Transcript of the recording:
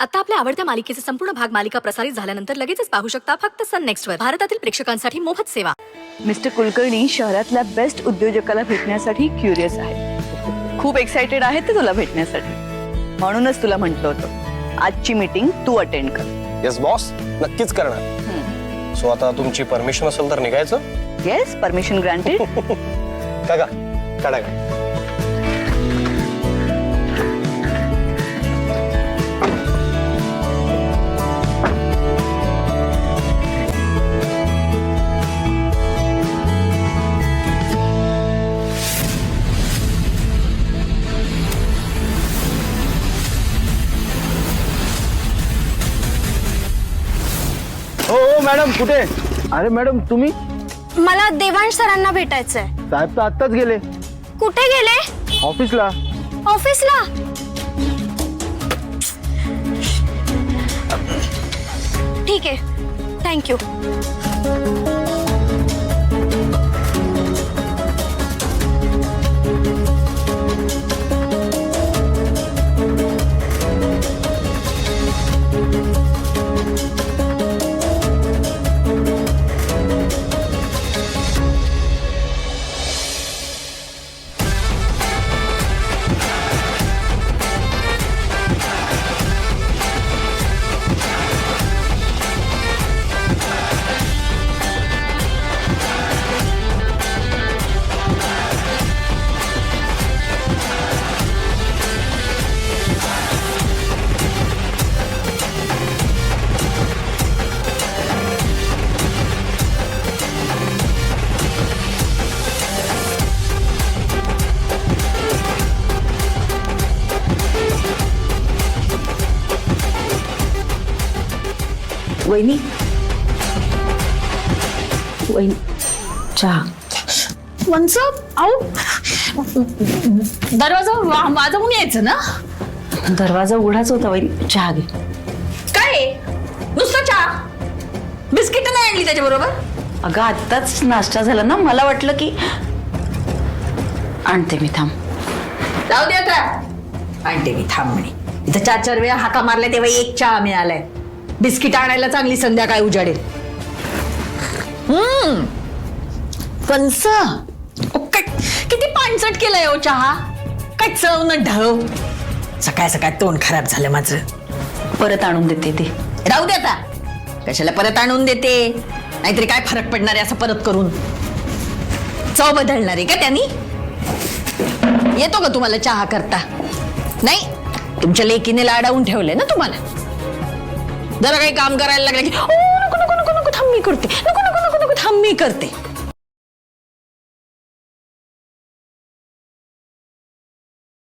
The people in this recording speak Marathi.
आता आपल्या आवडत्या मालिकेचे संपूर्ण भाग मालिका प्रसारित झाल्यानंतर लगेचच पाहू शकता फक्त सन नेक्स्टवर. भारतातील प्रेक्षकांसाठी मोफत सेवा. मिस्टर कुलकर्णी शहरातल्या बेस्ट उद्योजकाला भेटण्यासाठी क्युरियस आहे. खूप एक्साइटेड आहे ते तुला भेटण्यासाठी. म्हणूनच तुला म्हटलं होतं आजची मीटिंग तू अटेंड कर. येस बॉस, नक्कीच करणार. सो आता तुमची परमिशन असेल तर निघायचं. Yes, permission granted. काका काढा का. हो मॅडम, कुठे? अरे मॅडम तुम्ही? मला देवांश सरांना भेटायचंय. साहेब तर आत्ताच गेले. कुठे गेले? ऑफिसला. ऑफिसला? ठीक आहे, थँक्यू. वहिनी, वहिनी चहा. वंस आऊ दरवाजा वाजवून यायचं ना. दरवाजा उघडाच होता वहिनी, चहा घे. काय नुसतं चहा? बिस्किट नाही आणली त्याच्या बरोबर? अगं आत्ताच नाश्ता झाला ना, मला वाटलं की आणते मी, थांब. जाऊ दे आता, आणते मी, थांब म्हणे. इथं 4-4 वेळा हाका मारल्या तेव्हा एक चहा मिळालाय. बिस्किट आणायला चांगली संध्याकाळी उजाडेल. कंस किती पाणचट केलंय हो चहा. काय चव न ढव. सकाळ सकाळ तोंड खराब झालं माझं. परत आणून देते ते. राहू दे आता, कशाला परत आणून देते. नाहीतरी काय फरक पडणार आहे असं परत करून. चव बदलणार आहे का त्यांनी? येतो का तुम्हाला चहा करता? नाही, तुमच्या लेकीने लाडावून ठेवले ना तुम्हाला. जरा काही काम करायला लागलं की नको नको नको नको थांब मी करते, नको नको नको नको थांब मी करते.